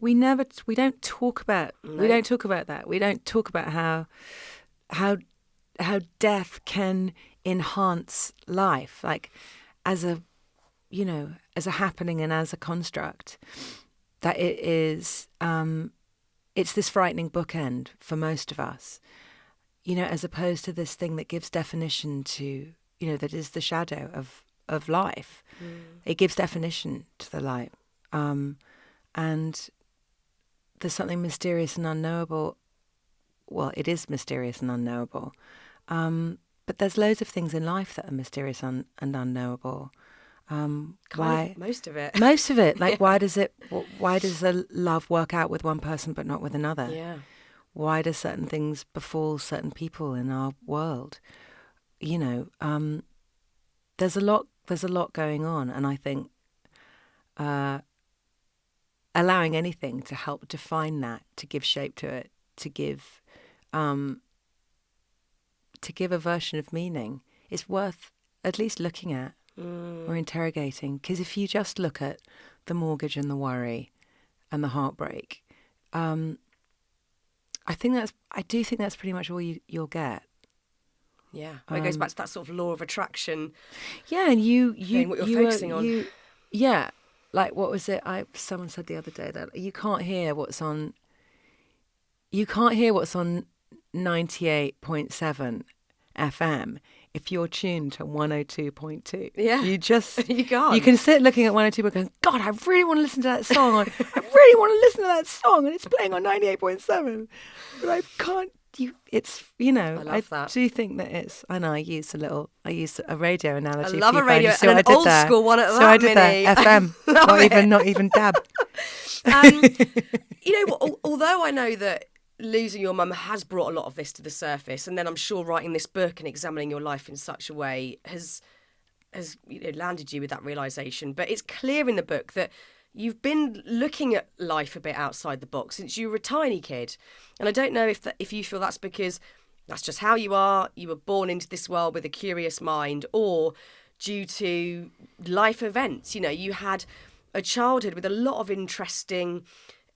we don't talk about No. we don't talk about that. We don't talk about how death can enhance life, like as a happening and as a construct. That it is, it's this frightening bookend for most of us, as opposed to this thing that gives definition to, that is the shadow of life. It gives definition to the light. And there's something mysterious and unknowable. Well, it is mysterious and unknowable. But there's loads of things in life that are mysterious and unknowable. Most of it. Most of it. Like, why does the love work out with one person but not with another? Yeah. Why do certain things befall certain people in our world? There's a lot going on, and I think allowing anything to help define that, to give shape to it, to give a version of meaning, is worth at least looking at or interrogating. Because if you just look at the mortgage and the worry and the heartbreak, I do think that's pretty much all you'll get. Yeah, well, it goes back to that sort of law of attraction. Yeah, and what you're focusing on. Yeah, like what was it? Someone said the other day that you can't hear what's on 98.7 FM if you're tuned to 102.2. Yeah, you can't. You can sit looking at 102 and going, God, I really want to listen to that song. I really want to listen to that song, and it's playing on 98.7, but I can't. I love that. Do think that it's. I know I used a radio analogy. I love a radio, so and an old school one at that. So I did Minnie. That FM, not even DAB. Although I know that losing your mum has brought a lot of this to the surface, and then I'm sure writing this book and examining your life in such a way has landed you with that realisation. But it's clear in the book that you've been looking at life a bit outside the box since you were a tiny kid. And I don't know if you feel that's because that's just how you are, you were born into this world with a curious mind, or due to life events. You had a childhood with a lot of interesting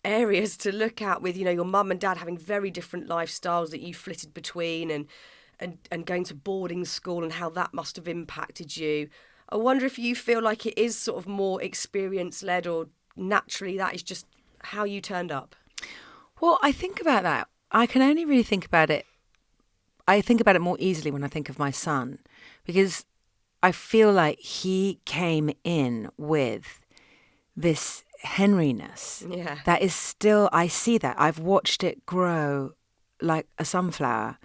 areas to look at, with your mum and dad having very different lifestyles that you flitted between, and going to boarding school, and how that must have impacted you. I wonder if you feel like it is sort of more experience-led, or naturally that is just how you turned up. Well, I think about that. I can only really think about it. I think about it more easily when I think of my son, because I feel like he came in with this Henryness. Yeah. That is still, I see that. I've watched it grow like a sunflower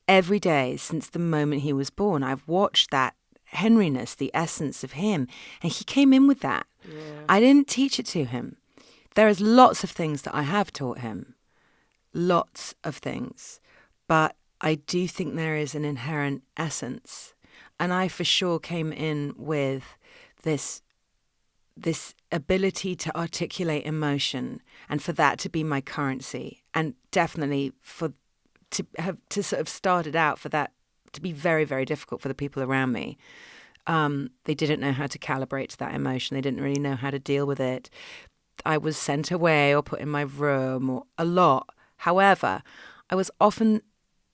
every day since the moment he was born. I've watched that Henryness, the essence of him, and he came in with that. Yeah. I didn't teach it to him. There is lots of things that I have taught him, lots of things, but I do think there is an inherent essence, and I for sure came in with this ability to articulate emotion, and for that to be my currency, and definitely to sort of started out for that to be very, very difficult for the people around me. They didn't know how to calibrate to that emotion. They didn't really know how to deal with it. I was sent away or put in my room or a lot. However, I was often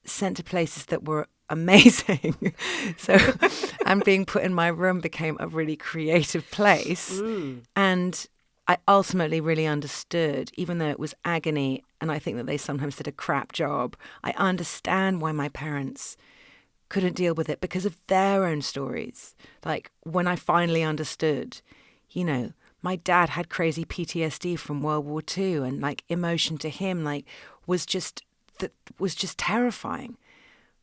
sent to places that were amazing. And being put in my room became a really creative place. And I ultimately really understood, even though it was agony, and I think that they sometimes did a crap job, I understand why my parents couldn't deal with it because of their own stories. Like, when I finally understood, my dad had crazy PTSD from World War II, and like emotion to him was just terrifying.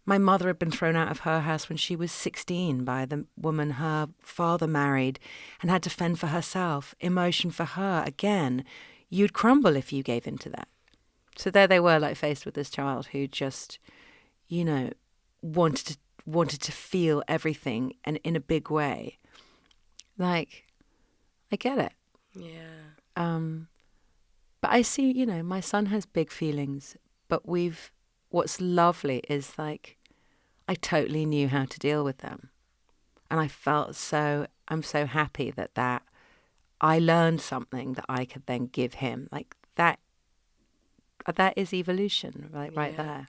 My mother had been thrown out of her house when she was 16 by the woman her father married and had to fend for herself. Emotion for her, again, you'd crumble if you gave in to that. So there they were, like, faced with this child who just, wanted to feel everything, and in a big way. Like, I get it. Yeah. But I see, my son has big feelings, but what's lovely is, like, I totally knew how to deal with them. And I'm so happy that I learned something that I could then give him. Like, that that is evolution, right Yeah. there.